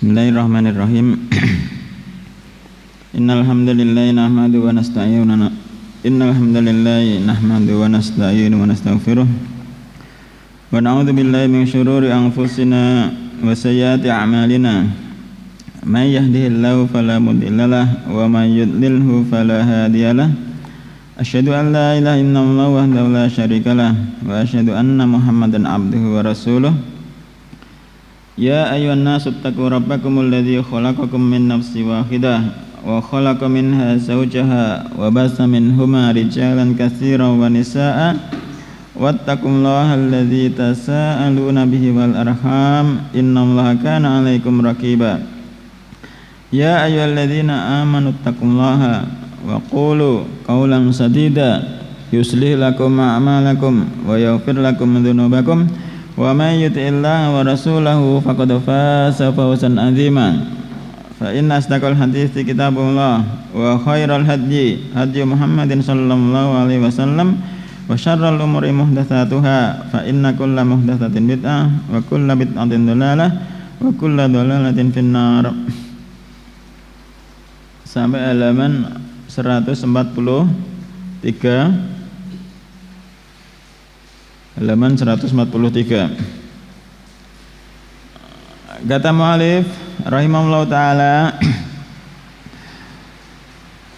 Bismillahirrahmanirrahim. Innal hamdalillah nahmadu wa nasta'inu wa nastaghfiruh wa na'udzu billahi min shururi anfusina wa sayyiati a'malina. May yahdihillahu fala mudhillalah wa may yudlilhu fala hadiyalah. Asyhadu an la ilaha illallah wahdahu la syarikalah wa asyhadu anna Muhammadan abduhu wa rasuluh. Ya ayyuhan nasu ittaqu rabbakumul ladzi khalaqakum min nafsin wahidah wa khalaqa minha zawjaha wa bassa minhuma rijalan katsiran wa nisaa'a wattaqullaha alladzi tasaaluna bihi wal arham innallaha kana 'alaikum raqiba. Ya ayyuhalladzina amanu ittaqullaha wa qulu qawlan sadida yuslih lakum a'malakum wa yaghfir lakum dzunubakum wa may yuti'illaha wa rasulahu faqad faza fawzan 'azima. Fa inna asdaqal hadithi kitabullah wa khairal hadyi hadyu Muhammadin sallallahu alaihi wasallam wa syarral umuri muhdatsatuha fa inna kulla muhdatsatin bid'ah wa kulla bid'atin dhalalah wa kulla dhalalatin finnar. Sampai halaman 143, halaman 143. Kata mu'alif rahimahullah ta'ala,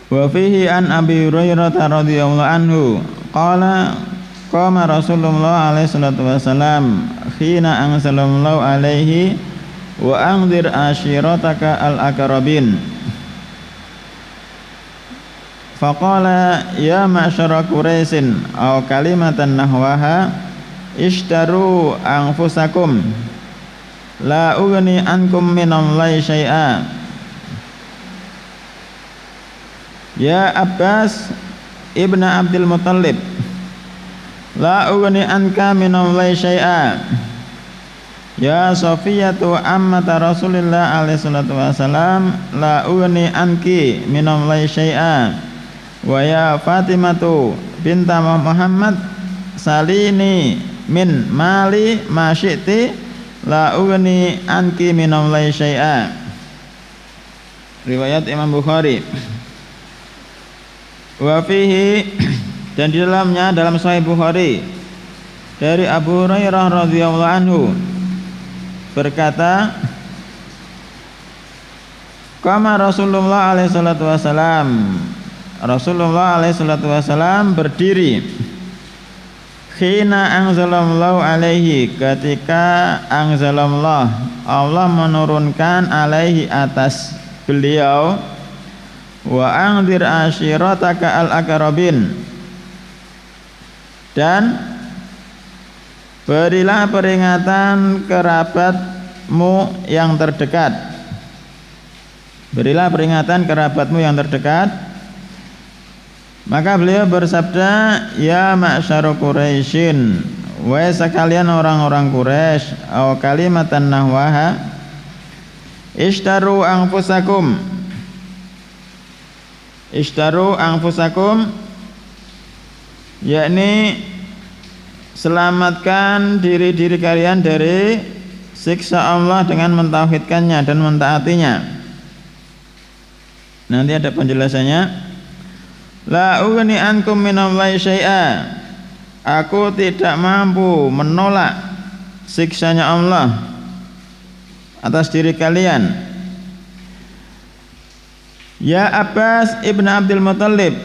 wa fihi an Abi Hurairah radhiyallahu anhu qala qama Rasulullah alaihi salatu wasalam khina anzalallahu alaihi wa anzir ashirataka al-aqrabin. Faqala ya ma'syara Quraisyin aw kalimatan nahwaha ishtaru anfusakum la ughni ankum minallahi syai'a. Ya Abbas ibn Abdul Muttalib la ughni anka minallahi syai'a. Ya Safiyatu ammata Rasulillah alaihi salatu wasalam la ughni anki minallahi syai'a. Wa ya Fatimatu binta Muhammad salini min mali ma syi'ti la ughni anki minallahi syai'a. Riwayat Imam Bukhari. Wa fihi, dan di dalamnya dalam Sahih Bukhari dari Abu Hurairah radhiyallahu anhu berkata, qama Rasulullah alaihi salatu wasalam, Rasulullah alaihi salatu wasalam berdiri khina anzalallahu alaihi, ketika anzalallah Allah menurunkan alaihi atas beliau, wa anzir ashirataka al-aqrabin, dan berilah peringatan kerabatmu yang terdekat. Berilah peringatan kerabatmu yang terdekat. Maka beliau bersabda, ya ma'syara Quraisyin, wahai sekalian orang-orang Quraisy, aw kalimatan nahwaha ishtaru anfusakum. Ishtaru anfusakum, yakni selamatkan diri-diri kalian dari siksa Allah dengan mentauhidkannya dan mentaatinya. Nanti ada penjelasannya. La ughni ankum minallahi syai'a, aku tidak mampu menolak siksanya Allah atas diri kalian. Ya Abbas ibn Abdul Muttalib,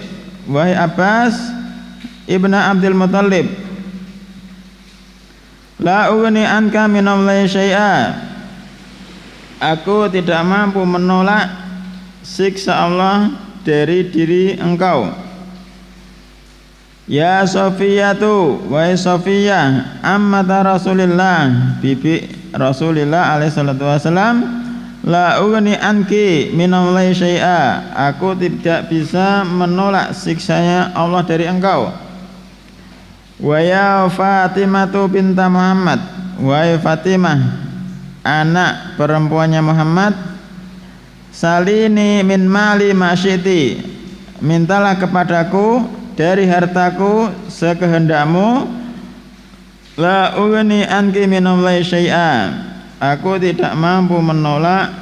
wahai Abbas ibn Abdul Muttalib, la ughni anka minallahi syai'a, aku tidak mampu menolak siksa Allah dari diri engkau. Ya Safiyatu, wahai Safiyah ammata Rasulillah, bibi Rasulillah alaihi salatu wasalam, la ughni anki minallahi syai'a, aku tidak bisa menolak siksanya Allah dari engkau. Wa ya Fatimatu binta Muhammad, wahai Fatimah anak perempuannya Muhammad, salini min mali ma syi'ti, mintalah kepadaku dari hartaku sekehendakmu. La ughni anki minallahi syai'a, aku tidak mampu menolak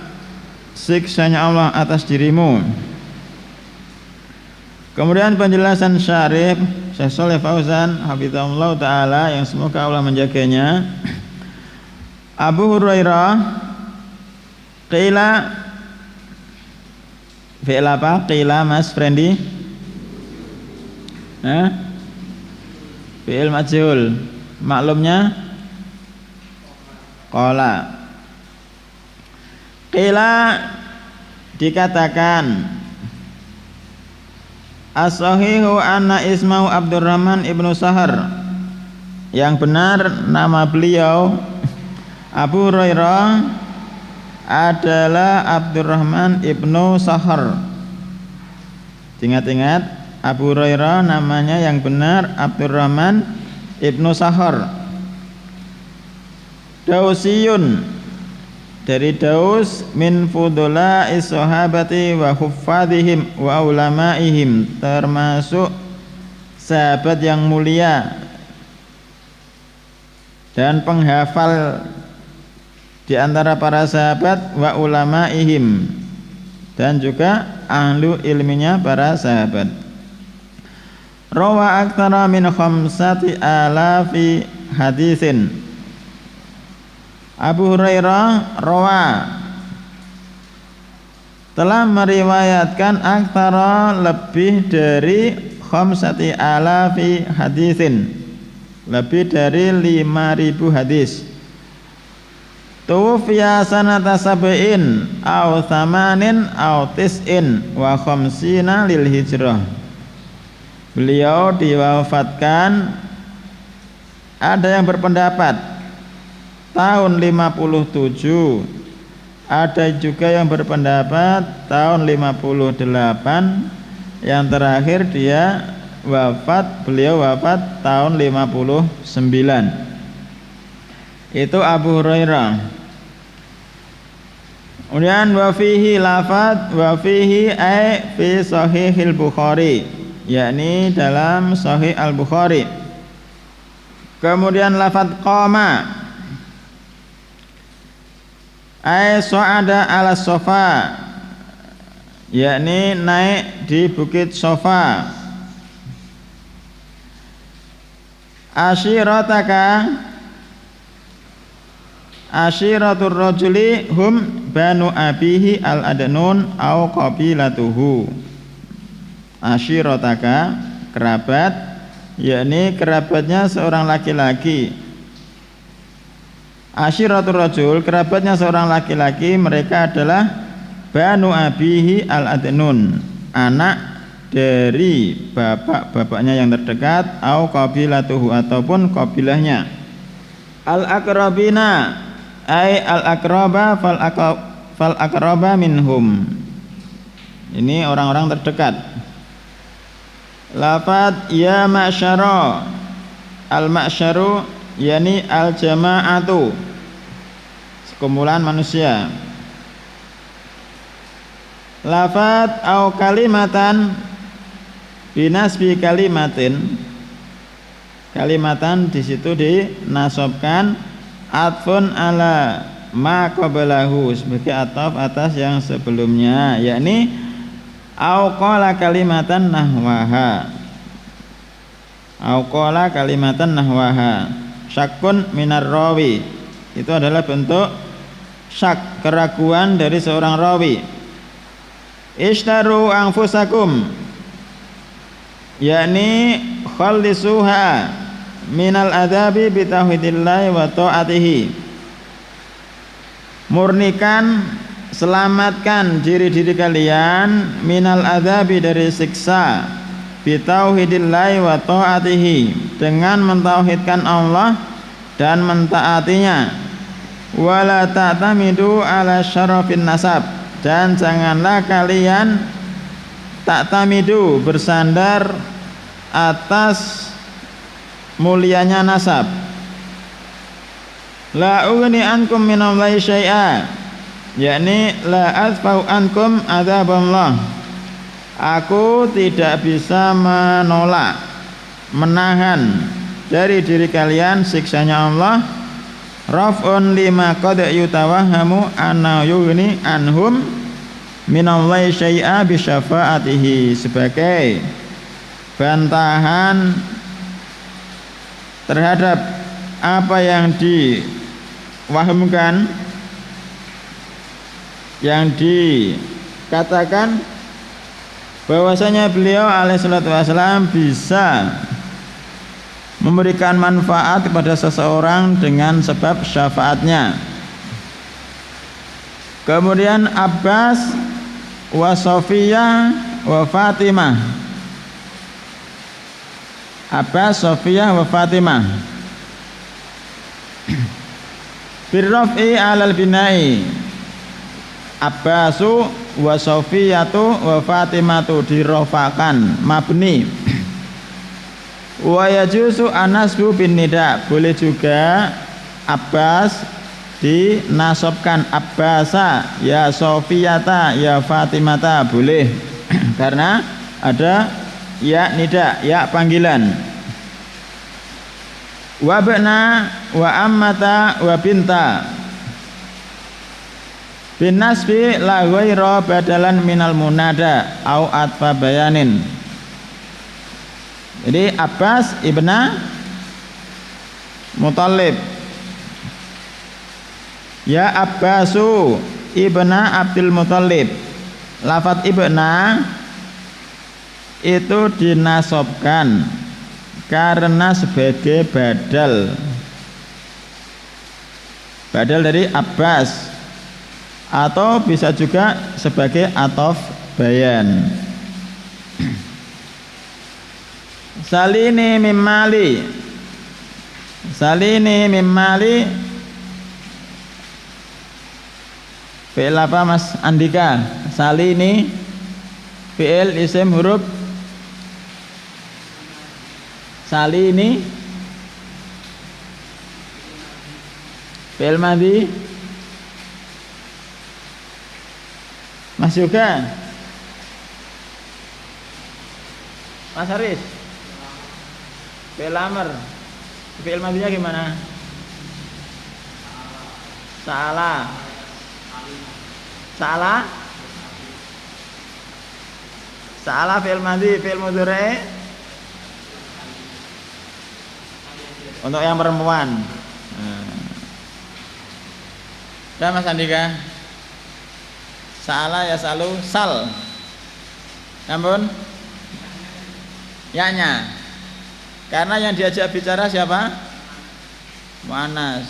siksanya Allah atas dirimu. Kemudian penjelasan syarih Syekh Shalih Fauzan hafizahullah taala yang semoga Allah menjaganya. Abu Hurairah qila fi'il apa? Qila Mas Frendi? Fi'il majhul. Maklumnya qala. Qila dikatakan as-sahihu anna ismahu Abdurrahman ibnu Sahar. Yang benar nama beliau Abu Hurairah adalah Abdurrahman ibnu Sahar. Ingat-ingat, Abu Hurairah namanya yang benar Abdurrahman ibnu Sahar. Dausiyun, dari Daus, min fudula'i sahabati wa huffadhihim wa ulamaihim, termasuk sahabat yang mulia dan penghafal di antara para sahabat, wa ulamaihim, dan juga ahlu ilminya para sahabat. Rawa aktsara min 5,000 hadisin. Abu Hurairah telah meriwayatkan aktsara lebih dari 5,000 hadisin, lebih dari 5.000 hadis. Tuwfiya sanata sab'in aw thamanin aw tis'in wa khamsina lil hijrah. Beliau diwafatkan, ada yang berpendapat tahun 57, ada juga yang berpendapat tahun 58, yang terakhir beliau wafat tahun 59. Itu Abu Hurairah. Kemudian wa fihi lafaz wa fihi ay fi sahihil Bukhari, yakni dalam Sahih Al-Bukhari. Kemudian lafaz qama ay su'ada ala sofa, yakni naik di bukit Sofa. Ashiratur rajuli hum banu abihi al-adnun au qabilatuhu. Ashirataka, kerabat, yakni kerabatnya seorang laki-laki. Ashiratul rajul, kerabatnya seorang laki-laki, mereka adalah banu abihi al-adnun, anak dari bapak-bapaknya yang terdekat, au qabilatuhu, ataupun qabilahnya. Al-aqrabina ay al-aqraba fal aqraba minhum, ini orang-orang terdekat. Lafaz ya ma'syara, al-ma'syaru yani al-jama'atu, sekumpulan manusia. Lafaz au kalimatan binasbi kalimatin, kalimatan di situ dinasobkan atfun ala ma qablahu, sebagai ataf atas yang sebelumnya, yakni au qala kalimatan nahwaha, au qala kalimatan nahwaha. Syakun minar rawi, itu adalah bentuk syak, keraguan dari seorang rawi. Ishtaru anfusakum, yakni khallisuha minal adabi bitauhidillahi wa ta'atihi, murnikan, selamatkan diri-diri kalian minal adabi, dari siksa, bitauhidillahi wa ta'atihi, dengan mentauhidkan Allah dan mentaatinya. Wala ta'tamidu ala syarafin nasab, dan janganlah kalian ta'tamidu, bersandar atas mulianya nasab. La ughni ankum minallahi syai'a, yakni la azfau ankum adzaballah, aku tidak bisa menolak, menahan dari diri kalian siksanya Allah. Raf'un lima qad yutawahhamu anna yughni anhum minallahi syai'a bi syafaatihi, sebagai bantahan terhadap apa yang diwahamkan, yang dikatakan bahwasanya beliau alaihissalatu wassalam bisa memberikan manfaat kepada seseorang dengan sebab syafaatnya. Kemudian Abbas wa Sofiyah wa Fatimah, Abbas, Sofiyah wa Fatimah birraf'i alal binai, Abbasu wa Sofiyatu wa Fatimatu dirofakan mabni. Wa yajuzu anasbu bin nida, boleh juga Abbas dinasobkan, Abbasa ya Sofiyata ya Fatimata, boleh karena ada ya nida, ya panggilan. Wa bna wa ammata wa binta bin nasbi la ghaira badalan minal munada au atfa bayanin. Jadi Abbas ibna Muthalib, ya Abbasu ibna Abdul Muthalib. Lafadz ibna itu dinasobkan karena sebagai badal dari Abbas, atau bisa juga sebagai atof bayan. Salini mimali, salini mimali fi'il apa Mas Andika? Salini fi'il isim huruf salini fi'il madhi Mas Yoga, Mas Haris, fi'il amr fi'il madhinya gimana? Salah, salah, salah fi'il madhi, fi'il mudhari untuk yang perempuan. Udah Mas Andika? Salah ya salu, sal. Namun ya-nya. Karena yang diajak bicara siapa? Muannas.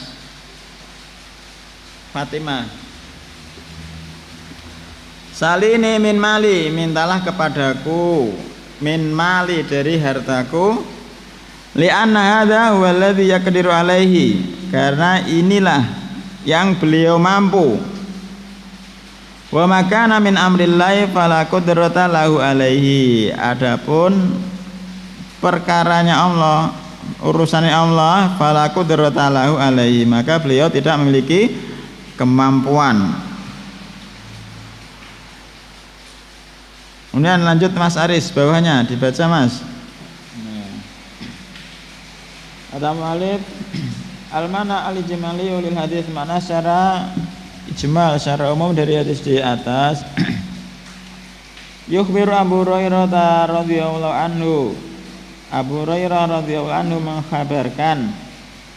Fatimah. Salini min mali, mintalah kepadaku min mali, dari hartaku. Li'anna hadza huwa alladhi yaqdiru alaihi, karena inilah yang beliau mampu. Wa makana min amrillahi fala qudrata lahu alaihi, adapun perkaranya Allah, urusannya Allah, fala qudrata lahu alaihi, maka beliau tidak memiliki kemampuan. Kemudian lanjut Mas Aris, bawahnya dibaca Mas. Ada mu'alif al-mana al-ijmali ulil hadis, mana secara ijmal, secara umum dari hadis di atas. Yukhbiru Abu Hurairah radhiyallahu anhu, Abu Hurairah radhiyallahu anhu mengkhabarkan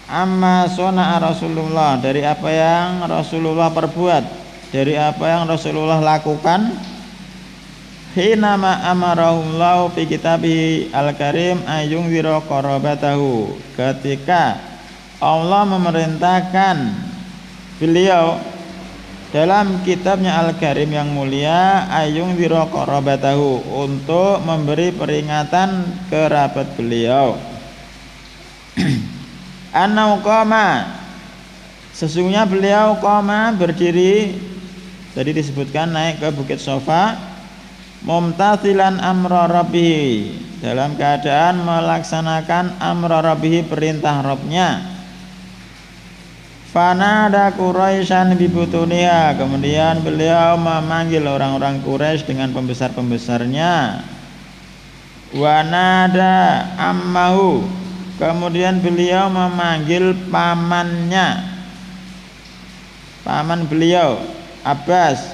amma sana'a Rasulullah, dari apa yang Rasulullah perbuat, dari apa yang Rasulullah lakukan. Hina ma amarahullahu fi kitabihi al-karim ayungzira qarabatahu, ketika Allah memerintahkan beliau dalam kitabnya Al-Karim yang mulia, ayungzira qarabatahu, untuk memberi peringatan kerabat beliau. Anau qama, sesungguhnya beliau qama, berdiri, tadi disebutkan naik ke Bukit Sofa, mumtathilan amra rabbih, dalam keadaan melaksanakan amra rabbih, perintah Rabbnya. Fanada Quraisyan bibutuniha, kemudian beliau memanggil orang-orang Quraisy dengan pembesar-pembesarnya. Wanada ammahu, kemudian beliau memanggil pamannya, paman beliau Abbas.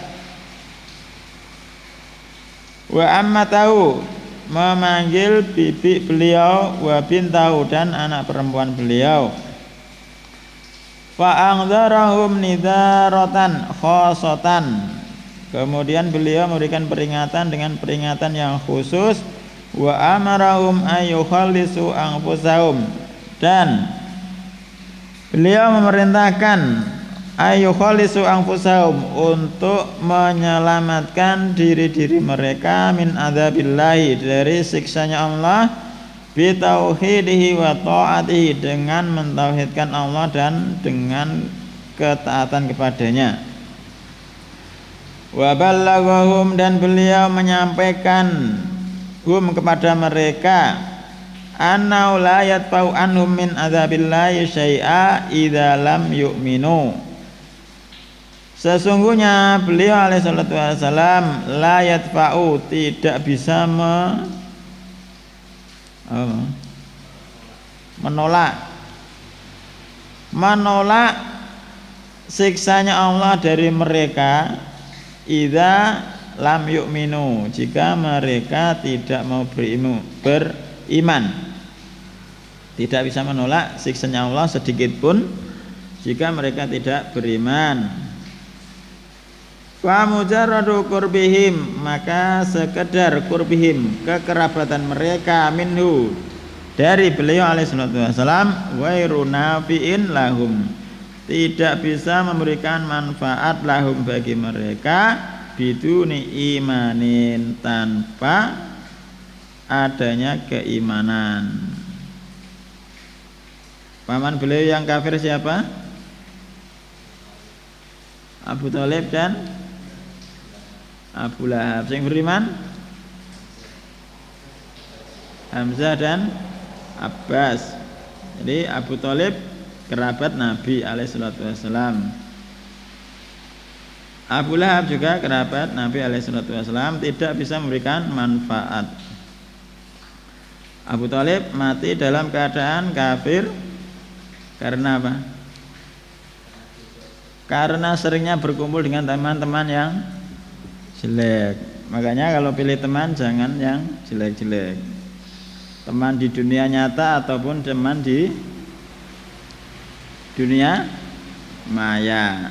Wa ammatahu, memanggil bibi beliau, wa bintahu, dan anak perempuan beliau. Fa anzarahum nidharatan khosotan, kemudian beliau memberikan peringatan dengan peringatan yang khusus. Wa amarahum ayyukhallisu anfusahum, dan beliau memerintahkan ayyukhallisu anfusahum, untuk menyelamatkan diri-diri mereka min adzabillahi, dari siksanya Allah, bitauhidihi wa ta'atihi, dengan mentauhidkan Allah dan dengan ketaatan kepadanya. Wa ballaghahum, dan beliau menyampaikan kepada mereka, annau la yatfa'u anhum min adzabillahi syai'a idza lam yu'minu, sesungguhnya beliau alaihi salatu wasalam la yatfa'u, tidak bisa menolak siksanya Allah dari mereka, idza lam yu'minu, jika mereka tidak mau beriman. Tidak bisa menolak siksanya Allah sedikit pun jika mereka tidak beriman. Wa mujarradu qurbihim, maka sekedar qurbihim, kekerabatan mereka, minhu, dari beliau alaihi salatu wasalam, wairu nafi'in lahum, tidak bisa memberikan manfaat lahum, bagi mereka, biduni imanin, tanpa adanya keimanan. Paman beliau yang kafir siapa? Abu Thalib dan Abu Lahab. Yang beriman Hamzah dan Abbas. Jadi Abu Thalib kerabat Nabi alaihi salatu wasallam. Abu Lahab juga kerabat Nabi alaihi salatu wasallam, tidak bisa memberikan manfaat. Abu Thalib mati dalam keadaan kafir karena apa? Karena seringnya berkumpul dengan teman-teman yang jelek. Makanya kalau pilih teman jangan yang jelek-jelek. Teman di dunia nyata ataupun teman di dunia maya.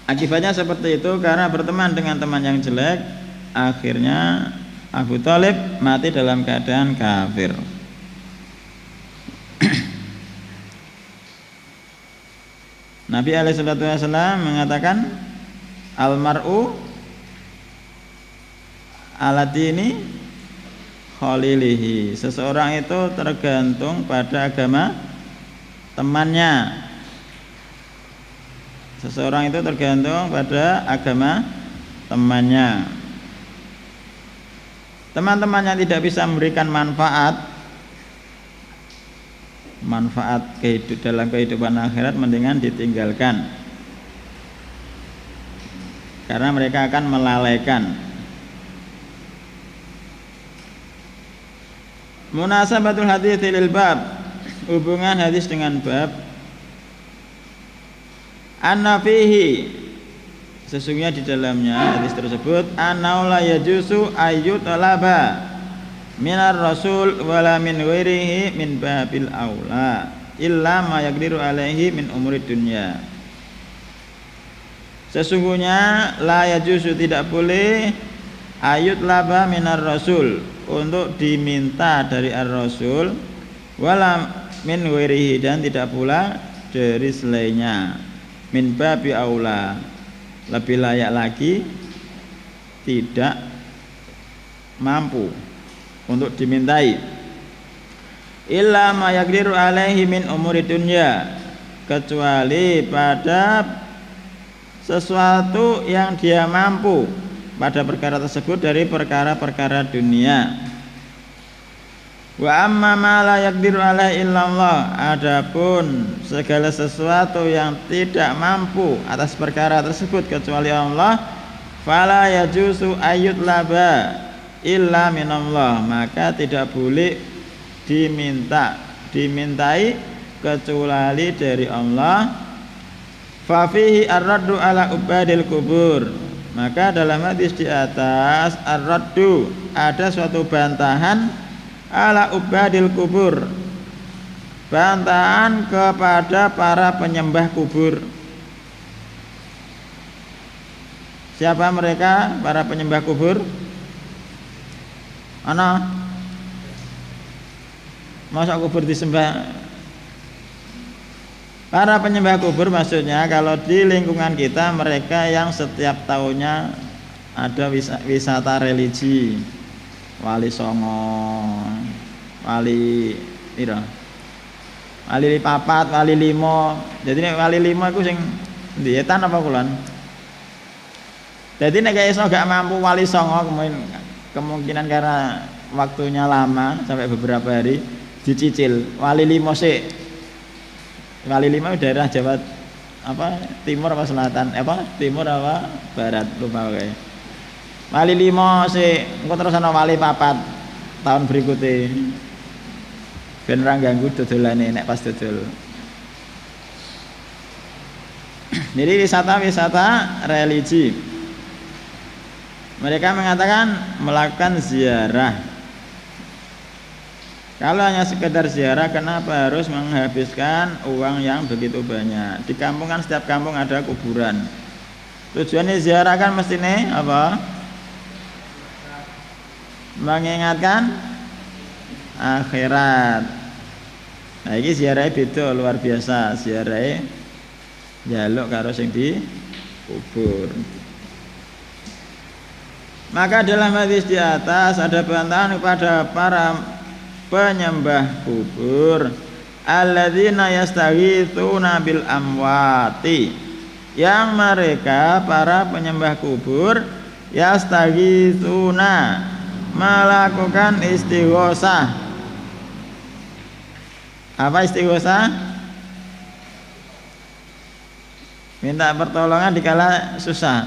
Akibatnya seperti itu, karena berteman dengan teman yang jelek, akhirnya Abu Thalib mati dalam keadaan kafir. Nabi alaihissalam mengatakan, almar'u ala dini khalilihi, seseorang itu tergantung pada agama temannya. Seseorang itu tergantung pada agama temannya. Teman-teman yang tidak bisa memberikan manfaat dalam kehidupan akhirat, mendingan ditinggalkan, karena mereka akan melalaikan. Munasabatul hadits lil bab, hubungan hadis dengan bab. Anna fihi, sesungguhnya di dalamnya hadis tersebut, anna la yajuzu ayyutalaba minar rasul wala min ghairihi min babil aula illa ma yaqdiru alaihi min umuri dunya. Sesungguhnya la yajuzu, tidak boleh, ayyutlaba minar rasul, untuk diminta dari ar-rasul, wala min ghairihi, dan tidak pula dari selainnya, min babi aula, lebih layak lagi, tidak mampu untuk dimintai. Illa ma yaqdiru alaihi min umuri dunya, kecuali pada sesuatu yang dia mampu pada perkara tersebut dari perkara-perkara dunia. Wa amma ma la yaqdiru alaihi illallah, adapun segala sesuatu yang tidak mampu atas perkara tersebut kecuali Allah, fala yajuzu ayyutlaba illa minallah, maka tidak boleh dimintai kecuali dari Allah. Fa fihi ar-raddu ala ubadil kubur, Maka dalam hadis di atas ar-raddu ada suatu bantahan ala ubadil kubur, bantahan kepada para penyembah kubur. Siapa mereka para penyembah kubur? Ana masa kubur disembah? Para penyembah kubur maksudnya kalau di lingkungan kita mereka yang setiap tahunnya ada wisata religi, Wali Songo, Wali ira, Wali Papat, Wali Limo. Jadi nek Wali Limo iku sing ndi etan apa kulon? Jadi nek iso gak mampu Wali Songo kemungkinan karena waktunya lama sampai beberapa hari dicicil Wali Limo sik. Wali Limo daerah Jawa apa timur apa selatan apa timur apa barat lupa kayak. Wali Limo sik engko terus ana Wali Papat tahun berikutnya. Ben ora ganggu dodolane nek pas dodol. Jadi wisata religi. Mereka mengatakan melakukan ziarah. Kalau hanya sekedar ziarah, kenapa harus menghabiskan uang yang begitu banyak? Di kampung kan setiap kampung ada kuburan. Tujuannya ziarah kan mestinya apa? Mengingatkan akhirat. Nah ini ziarahnya beda luar biasa. Ziarahnya jaluk karo sing di kubur. Maka dalam hadis di atas ada bantahan kepada para penyembah kubur alladzina yastaghitsuna bil amwati, yang mereka para penyembah kubur yastaghitsuna melakukan istighosah. Apa istighosah? Minta pertolongan dikala susah.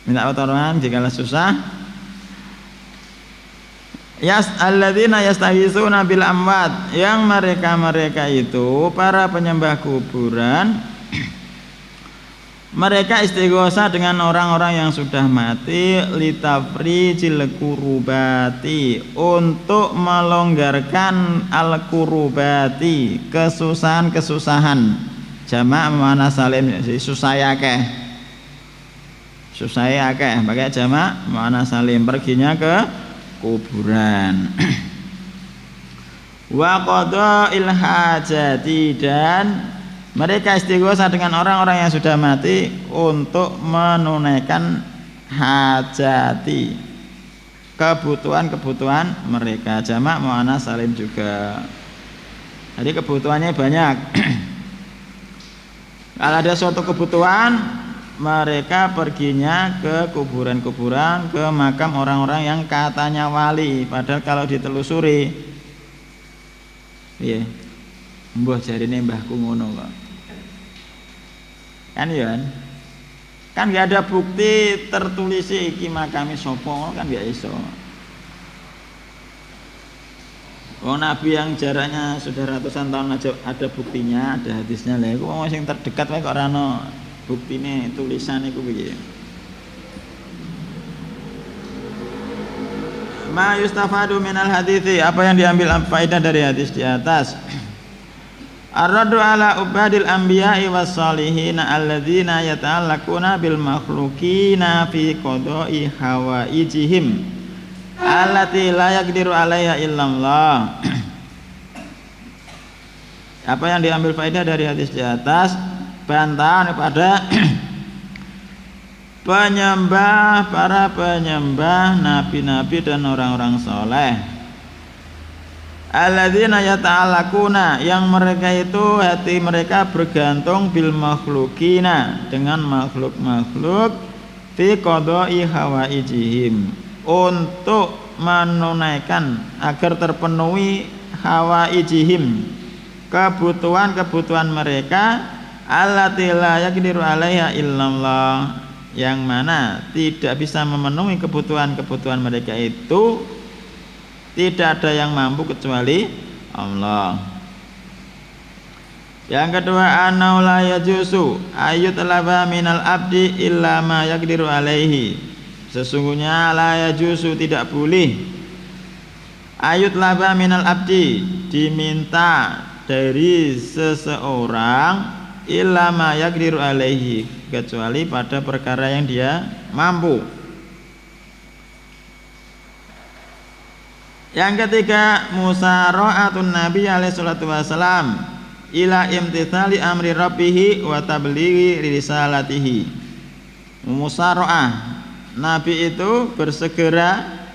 Minta pertolongan jika susah. Alladzina yastaghitsuna bil amwat, yang mereka itu para penyembah kuburan, mereka istighosah dengan orang-orang yang sudah mati, litafrijil kurubati, untuk melonggarkan al kurubati, kesusahan-kesusahan. Jamak mana salim susah akeh. Susah akeh pakai jamak mana salim, perginya ke kuburan. Wa qada'il hajati, dan mereka istighosah dengan orang-orang yang sudah mati untuk menunaikan hajati, kebutuhan-kebutuhan mereka. Jamak muannas salim juga. Jadi kebutuhannya banyak. Kalau ada suatu kebutuhan, mereka perginya ke kuburan-kuburan, ke makam orang-orang yang katanya wali, padahal kalau ditelusuri iya mbah jarine mbahku ngono kok. Kan ya kan gak ada bukti tertulis iki makame sapa, kan gak iso. Wong Nabi yang jaraknya sudah ratusan tahun aja ada buktinya, ada hadisnya. Lah iku wong sing terdekat wae kok ora ono buktine tulisan iku piye. Ma yustafadu minal hadithi, apa yang diambil faedah dari hadis di atas? Ar-raddu ala ubadil anbiya'i was salihin alladzina yata'allaquna bil makhluqina fi qada'i hawaijihim allati la yaqdiru 'alaiha illallah. Apa yang diambil faedah dari hadis di atas? Bantahan kepada penyembah, para penyembah nabi-nabi dan orang-orang soleh. Alladzina yata'allaquna, yang mereka itu hati mereka bergantung bil makhluqina, dengan makhluk-makhluk, fi qada'i hawaijihim, untuk menunaikan agar terpenuhi hawaijihim, kebutuhan-kebutuhan mereka, allati la yaqdiru 'alaiha illallah, yang mana tidak bisa memenuhi kebutuhan-kebutuhan mereka itu, tidak ada yang mampu kecuali Allah. Yang kedua, anau la yajusu ayyutlaba minal abdi illa ma yaqdiru alaihi. Sesungguhnya la yajusu tidak boleh ayyutlaba minal abdi diminta dari seseorang illa ma yaqdiru alaihi kecuali pada perkara yang dia mampu. Yang ketiga, musara'atun Nabi alaihi salatu wasalam ila imtithali amri rabbih wa tablighi risalatihi. Musara'ah, Nabi itu bersegera,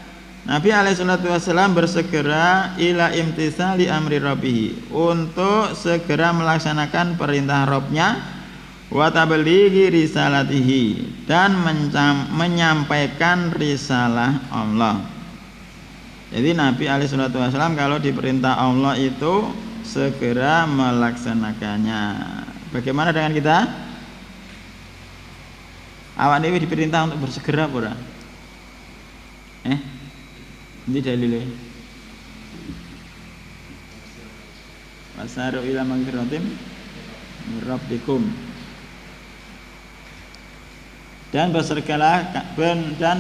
Nabi alaihi salatu wasalam bersegera ila imtithali amri rabbih, untuk segera melaksanakan perintah Rabbnya, wa tablighi risalatihi, dan menyampaikan risalah Allah. Jadi Nabi alaihi salatu wasallam kalau diperintah Allah itu segera melaksanakannya. Bagaimana dengan kita? Awak dewi diperintah untuk bersegera pura? Ini dalilnya. Wasaru ila magfiratim min rabbikum. Dan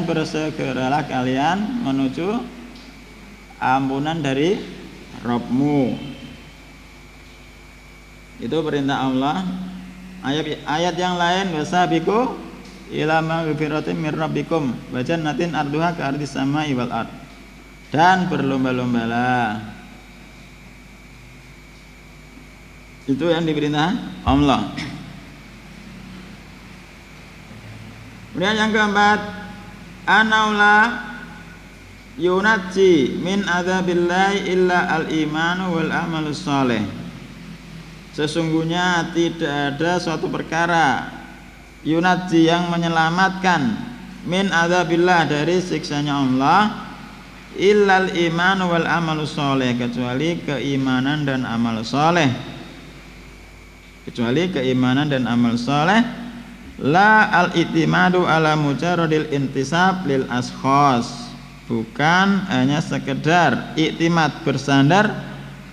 bersegeralah kalian menuju ampunan dari Rabbmu. Itu perintah Allah. Ayat yang lain, wasabiqu ila magfiratin min rabbikum wa jannatin arduha ka'ardis samai wal ard. Dan berlomba-lombalah. Itu yang diperintah Allah. Kemudian yang keempat, anaula yunajji min adzabillahi illa al-imanu wal amalus saleh. Sesungguhnya tidak ada suatu perkara yunajji yang menyelamatkan min adzabillah dari siksanya Allah illa al-imanu wal amalus saleh, kecuali keimanan dan amal saleh. Kecuali keimanan dan amal saleh. La al-i'timadu ala mujarradil intisab lil ashkhas, bukan hanya sekedar iktimat bersandar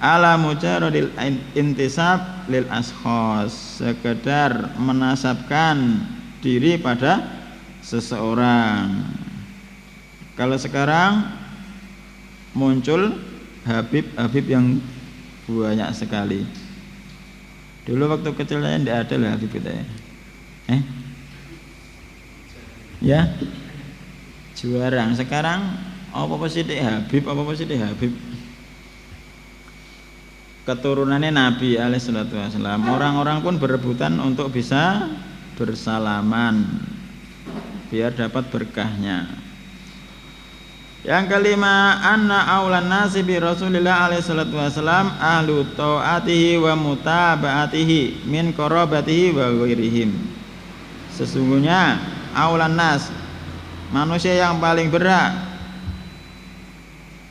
ala mujarradil intisab lil ashkhas, sekedar menasabkan diri pada seseorang. Kalau sekarang muncul Habib yang banyak sekali. Dulu waktu kecil saya tidak ada lah Habib kita ya. Ya, juarang. Sekarang apa sih Habib, keturunannya Nabi alaihi salatu wasallam. Orang-orang pun berebutan untuk bisa bersalaman biar dapat berkahnya. Yang kelima, anna aulan nasi bi Rasulillah alaihi salatu wasallam ahlu taatihi wa mutaba'atihi min qarabatihi wa ghairihim. Sesungguhnya aulan nas, manusia yang paling berhak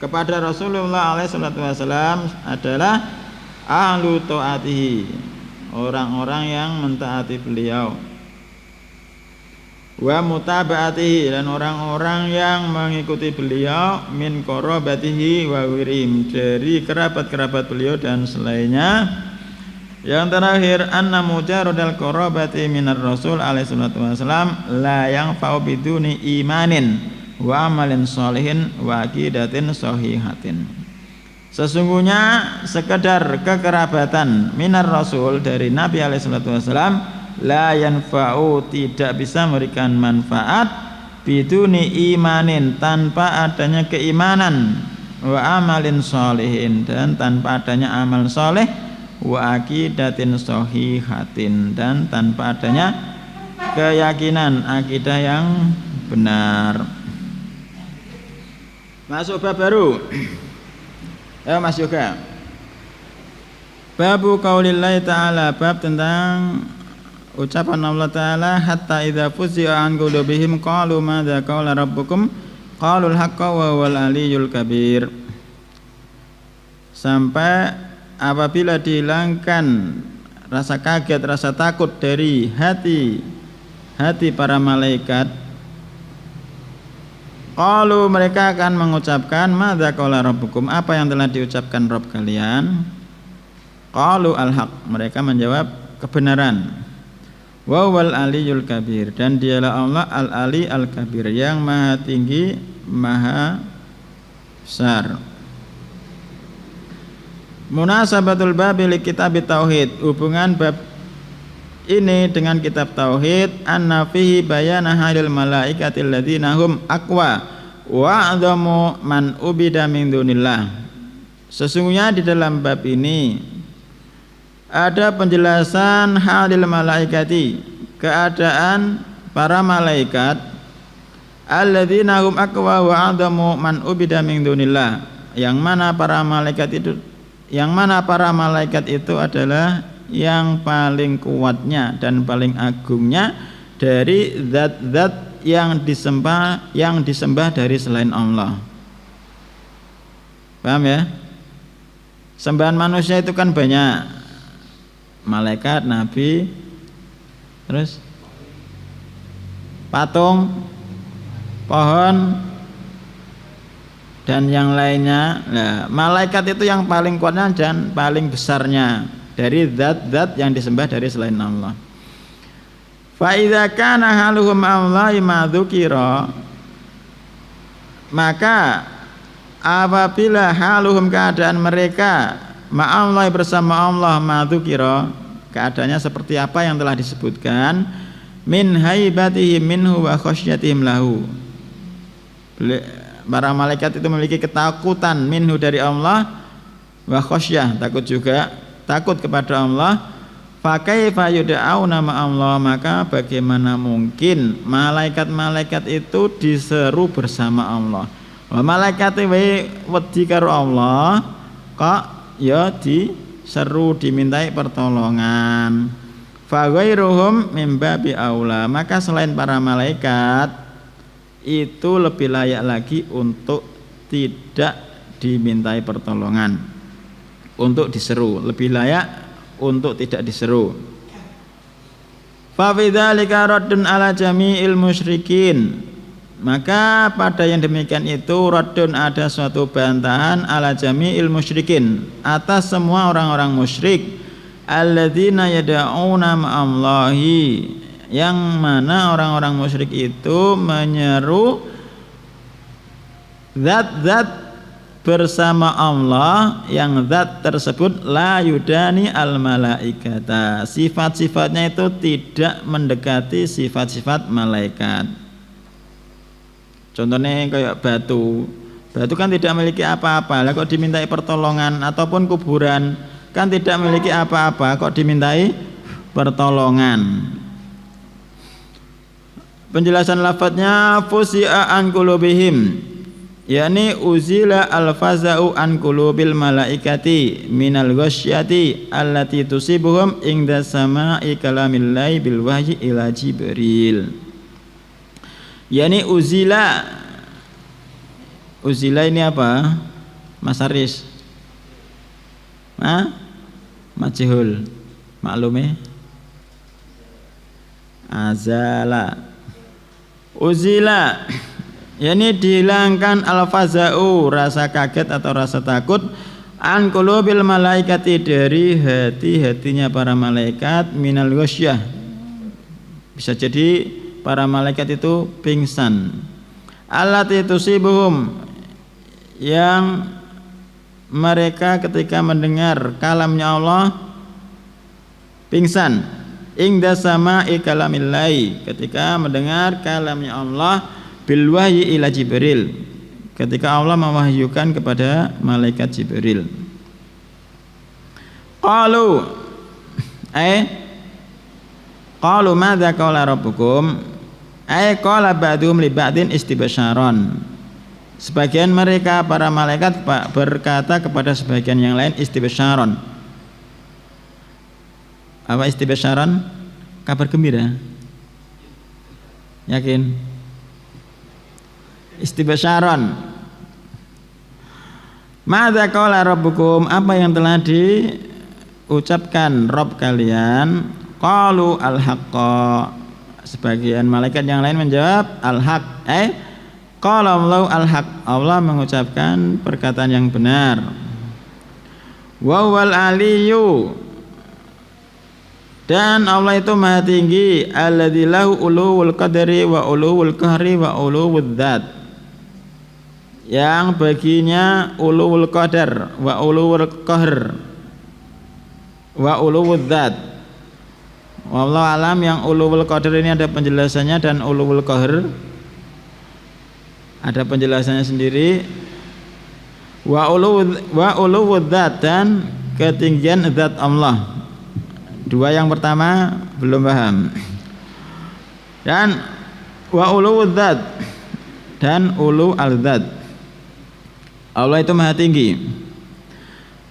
kepada Rasulullah alaihi salatu wasallam adalah ahlu taatihi, orang-orang yang mentaati beliau, wa mutaba'atihi, dan orang-orang yang mengikuti beliau, min qarabatihi wa wirim, dari kerabat-kerabat beliau dan selainnya. Yang terakhir, anna mujarradal qarabati minar rasul alaihi salatu wasallam la yanfa'u biduni imanin wa amalin sholihin wa aqidatin sahihatin. Sesungguhnya sekedar kekerabatan minar rasul dari Nabi alaihi salatu wasallam la yanfa'u, tidak bisa memberikan manfaat, biduni imanin, tanpa adanya keimanan, wa amalin sholihin, dan tanpa adanya amal soleh, wa aqidatin sahihatin, dan tanpa adanya keyakinan akidah yang benar. Masuk bab baru. Ya Mas Yoga. Babu qaulillahi ta'ala, bab tentang ucapan Allah Ta'ala, hatta idza fuzi'a an qulubihim qalu madza qala rabbukum qalul haqqa wa huwal aliyyul kabir. Sampai apabila dihilangkan rasa kaget, rasa takut dari hati para malaikat, qalu, mereka akan mengucapkan madza qala rabbukum, apa yang telah diucapkan Rabb kalian. Qalu al-haq, mereka menjawab kebenaran. Wa wal aliyul kabir, dan dialah Allah al-ali al-kabir, yang maha tinggi, maha besar. Munasabatul bab li kitab tauhid, hubungan bab ini dengan kitab tauhid. Anna fihi bayana halil malaikati alladzina hum aqwa wa a'dhamu man ubida min dunillah. Sesungguhnya di dalam bab ini ada penjelasan halil malaikati, keadaan para malaikat, alladzina hum aqwa wa a'dhamu man ubida min dunillah, yang mana para malaikat itu adalah yang paling kuatnya dan paling agungnya dari zat-zat yang disembah dari selain Allah. Paham ya? Sembahan manusia itu kan banyak, malaikat, nabi, terus patung, pohon, dan yang lainnya. Nah, malaikat itu yang paling kuatnya dan paling besarnya dari zat-zat yang disembah dari selain Allah. Fa idza kana haluhum Allahi ma dzukira, maka apabila haluhum, keadaan mereka, ma'allahi, bersama Allah, ma dzukira, keadaannya seperti apa yang telah disebutkan, min haibatihim minhu wa khasyatihim lahu, para malaikat itu memiliki ketakutan minhu, dari Allah, wa khasyah, takut kepada Allah. Fa kaifa yud'auna ma Allah, maka bagaimana mungkin malaikat-malaikat itu diseru bersama Allah. Wa malaikat wedi karo Allah kok ya diseru, dimintai pertolongan. Fa ghairuhum mim babi aula, maka selain para malaikat itu lebih layak lagi untuk tidak dimintai pertolongan, untuk diseru, lebih layak untuk tidak diseru. Fa bidzalika raddun ala jami'il musyrikin, maka pada yang demikian itu raddun, ada suatu bantahan, ala jami'il musyrikin, atas semua orang-orang musyrik, alladzina yad'una ma'allahi, yang mana orang-orang musyrik itu menyeru zat-zat bersama Allah, yang zat tersebut la yudani al malaikata, sifat-sifatnya itu tidak mendekati sifat-sifat malaikat. Contohnya kayak batu kan tidak memiliki apa-apa, lah kok dimintai pertolongan, ataupun kuburan kan tidak memiliki apa-apa, kok dimintai pertolongan. Penjelasan lafadznya fusi'a an qulubihim, yakni uzila al-faza'u an qulubil malaikati minal ghasyati allati tusibuhum inda sama'i kalamillahi bil wahyi ila Jibril. Yani uzila ini apa? Mas Aris? Majhul. Maklume? Azala. Uzila, yakni dihilangkan al-faza'u, rasa kaget atau rasa takut, an qulubil malaikati, dari hati-hatinya para malaikat, minal ghasyah, bisa jadi para malaikat itu pingsan, allati tusibuhum, yang mereka ketika mendengar kalamnya Allah pingsan, ingda sama'i kalamillahi, ketika mendengar kalamnya Allah, bil wahyi ila Jibril, ketika Allah mewahyukan kepada malaikat Jibril. Qalu madza qala rabbukum, qala ba'dhum li ba'din istibsyaran, sebagian mereka para malaikat berkata kepada sebagian yang lain istibsyaran. Apa istibsyaran? Kabar gembira. Yakin? Istibsyaran. Madza qala rabbukum, apa yang telah diucapkan Rabb kalian? Qalu al-haqqa, sebagian malaikat yang lain menjawab al-haq. Qala Allahu al-haq, Allah mengucapkan perkataan yang benar. Wa huwal aliyyu, dan Allah itu maha tinggi, alladzi lahu uluwul qadri wa uluwul qahri wa uluwud dzat, yang baginya uluwul qadar wa uluwul qahr wa uluwud dzat. Wallahu alam, yang uluwul qadar ini ada penjelasannya dan uluwul qahr ada penjelasannya sendiri. Wa uluwud dzat, dan ketinggian zat Allah. Dua yang pertama belum paham. Dan wa uluwud dzat, dan ulu al-dzat. Allah itu maha tinggi.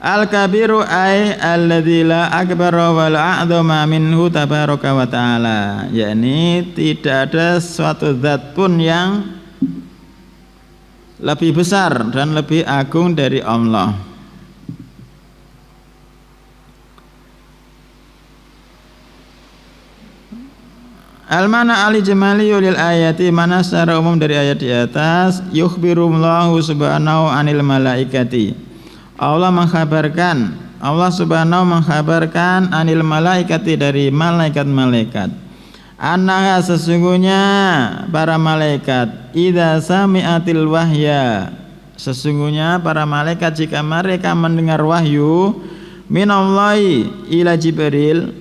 Al-kabiru ay alladzi la akbara wa la a'dhama minhu tabaraka wa ta'ala, yakni tidak ada suatu zat pun yang lebih besar dan lebih agung dari Allah. Al-mana al-ijmali lil ayati, mana secara umum dari ayat di atas. Yukhbirullahu subhanahu anil malaikati, Allah subhanahu mengkhabarkan anil malaikati, dari malaikat-malaikat. Annaha, sesungguhnya para malaikat, idza sami'atil wahya, sesungguhnya para malaikat jika mereka mendengar wahyu, minallahi ila Jibril,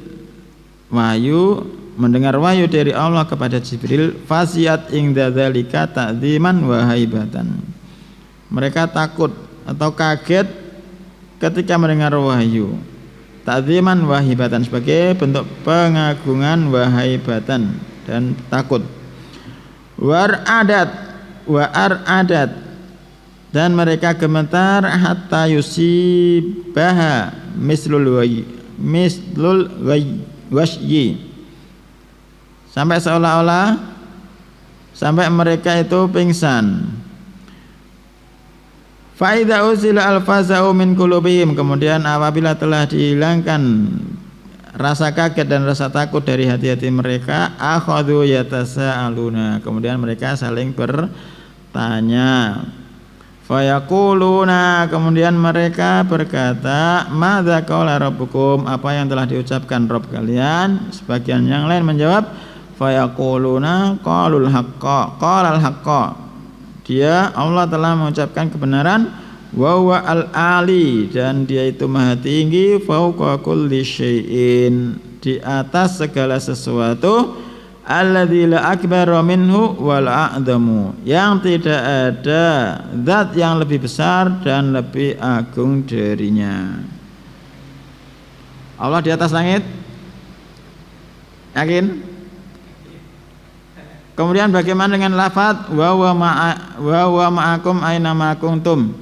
mendengar wahyu dari Allah kepada Jibril, fasiat ingda dzalika ta'dziman wa haibatan, mereka takut atau kaget ketika mendengar wahyu, ta'dziman wa haibatan, sebagai bentuk pengagungan, wa haibatan, dan takut. War adat, dan mereka gemetar, hatta yusibaha mislul wasyi, sampai seolah-olah sampai mereka itu pingsan. Fa idza uzila al-faza'u min qulubihim, kemudian apabila telah dihilangkan rasa kaget dan rasa takut dari hati-hati mereka, akhadhu yatasaaluna, kemudian mereka saling bertanya. Fayaquluna, kemudian mereka berkata, madza qala rabbukum, apa yang telah diucapkan Rabb kalian. Sebagian yang lain menjawab, fayaquluna qalul haqqa, qalal haqqa, dia Allah telah mengucapkan kebenaran, wa huwa al-ali, dan dia itu maha tinggi, fauqa kulli syai'in, di atas segala sesuatu, alladzi la akbara minhu wal a'damu, yang tidak ada zat yang lebih besar dan lebih agung darinya. Allah di atas langit, yakin? Kemudian bagaimana dengan lafaz wa huwa ma'akum aina ma kuntum?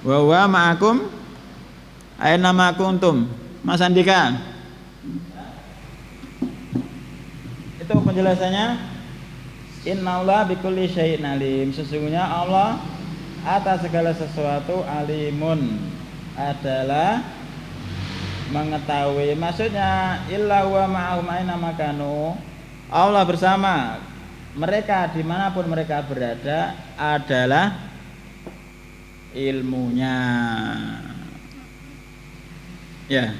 Wa huwa ma'akum aina ma kuntum. Mas Andika, itu penjelasannya. Innallaha bikulli syai'in alim, sesungguhnya Allah atas segala sesuatu alimun, adalah mengetahui. Maksudnya illa wa ma'ahum aina makanu, Allah bersama mereka dimanapun mereka berada adalah ilmunya. Ya,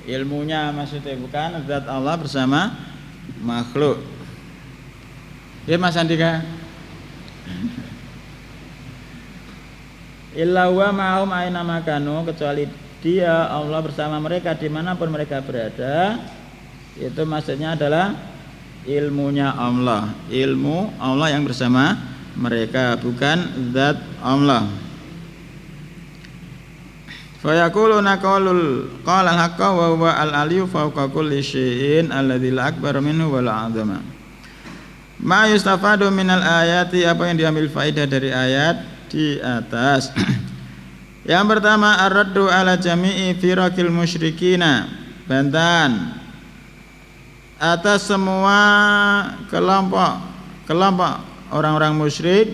ilmunya maksudnya, bukan zat Allah bersama makhluk. Ya Mas Andika. Illa wa ma'hum aina makanu, kecuali dia Allah bersama mereka dimanapun mereka berada, itu maksudnya adalah ilmunya Allah, ilmu Allah yang bersama mereka, bukan zat Allah. Fa yaquluna qala al-haqqa wa huwa al-aliyyu fawqa kulli syai'in alladzi la akbar minhu wa la 'azama. Ma yustafadu minal ayati, apa yang diambil faedah dari ayat di atas. Yang pertama, ar-raddu ala jami'i firaqil musyrikina, bantahan atas semua kelompok orang-orang musyrik,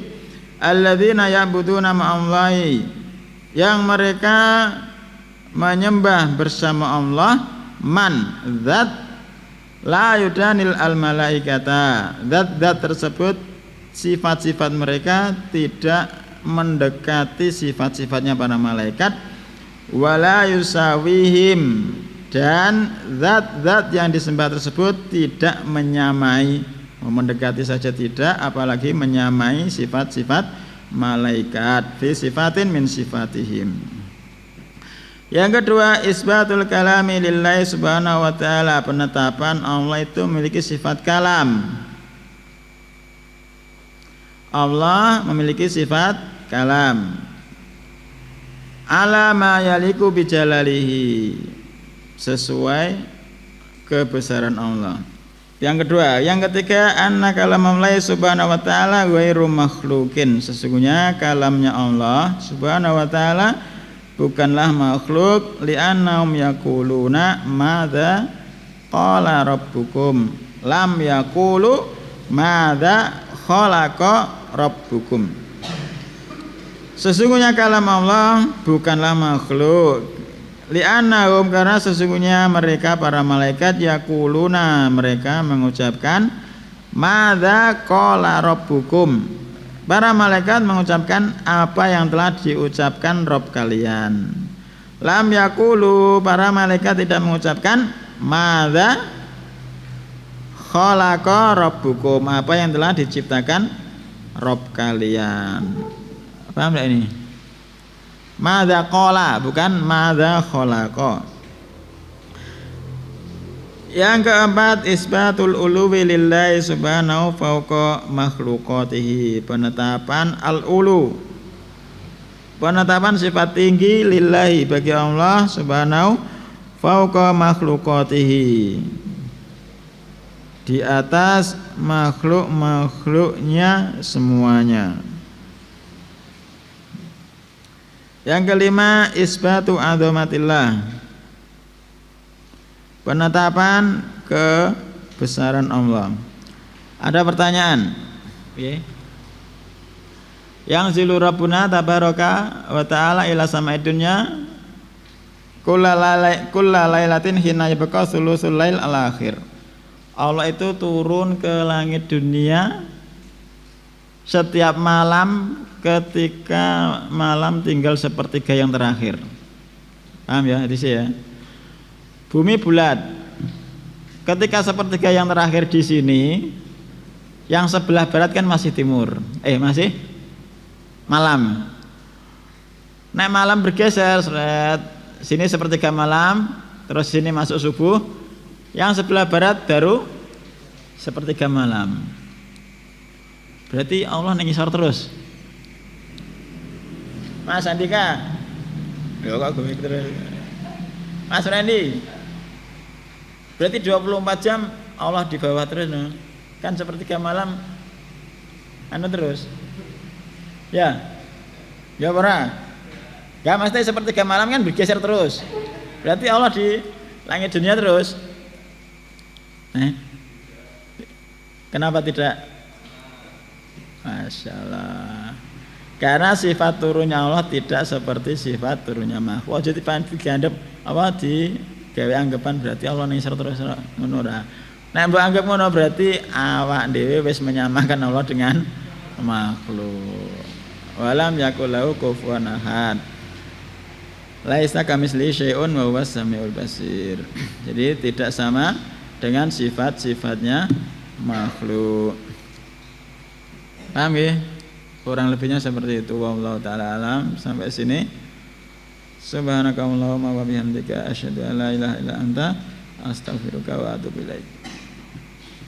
alladzina ya'buduna ma'allahi, yang mereka menyembah bersama Allah, man zat la yudanil al malaikata, zat-zat tersebut sifat-sifat mereka tidak mendekati sifat-sifatnya para malaikat, wala yusawihim, dan zat-zat yang disembah tersebut tidak menyamai, mendekati saja tidak, apalagi menyamai sifat-sifat malaikat fi sifatin min sifatihim. Yang kedua, isbatul kalami lillahi subhanahu wa ta'ala, penetapan Allah itu memiliki sifat kalam. Allah memiliki sifat kalam. Ala ma yaliku bijalalihi, sesuai kebesaran Allah. Yang kedua, yang ketiga, anna kalam Allah subhanahu wa ta'ala ghairu makhlukin, sesungguhnya kalamnya Allah subhanahu wa ta'ala bukanlah makhluk, li'annahum yaquluna madza qala rabbukum, lam yaqulu madza khalaqa rabbukum. Sesungguhnya kalam Allah bukanlah makhluk, li'annahum, karena sesungguhnya mereka para malaikat yaquluna, mereka mengucapkan madza qala rabbukum, para malaikat mengucapkan apa yang telah diucapkan Rabb kalian. Lam yaqulu, para malaikat tidak mengucapkan madza khalaqa rabbukum, apa yang telah diciptakan Rabb kalian. Paham enggak ini? Madza qala, bukan madza khalaqa. Yang keempat, isbatul uluwi lillahi subhanahu fauqa makhluqatihi, penetapan al-ulu, penetapan sifat tinggi lillahi, bagi Allah subhanahu, fauqa makhluqatihi, di atas makhluk-makhluknya semuanya. Yang kelima, isbatu azamatillah, penetapan kebesaran Allah. Ada pertanyaan? Yang zilu rabbuna tabaraka wa ta'ala ila sama'id dunya kulla lailatin hina yabqa thuluthul lail al akhir. Allah itu turun ke langit dunia setiap malam ketika malam tinggal sepertiga yang terakhir. Paham ya di sini ya? Bumi bulat. Ketika sepertiga yang terakhir di sini, yang sebelah barat kan masih timur. Masih malam. Nek malam bergeser, sini sepertiga malam, terus sini masuk subuh. Yang sebelah barat baru sepertiga malam. Berarti Allah ngisor terus. Mas Andika, ya kok gue terus. Mas Randy, berarti 24 jam Allah di bawah terus, no? Kan sepertiga malam terus. Ya pernah. Gak mesti sepertiga malam kan bergeser terus. Berarti Allah di langit dunia terus. Kenapa tidak? Masya Allah. Karena sifat turunnya Allah tidak seperti sifat turunnya makhluk. Jadi dianggap di gawe anggapan berarti Allah nisar terus ngono ra. Nek mbok anggap ngono berarti awak dhewe wis menyamakan Allah dengan makhluk. Walam yakul lahu kufuwan ahad. Laisa kamitslihi syai'un wa huwas samiul basir. Jadi tidak sama dengan sifat-sifatnya makhluk. Paham ya? Kurang lebihnya seperti itu. Wallahu taala alam. Sampai sini. Subhanakallahumma wa bihamdika asyhadu an la ilaha illa anta astaghfiruka wa atubu ilaik.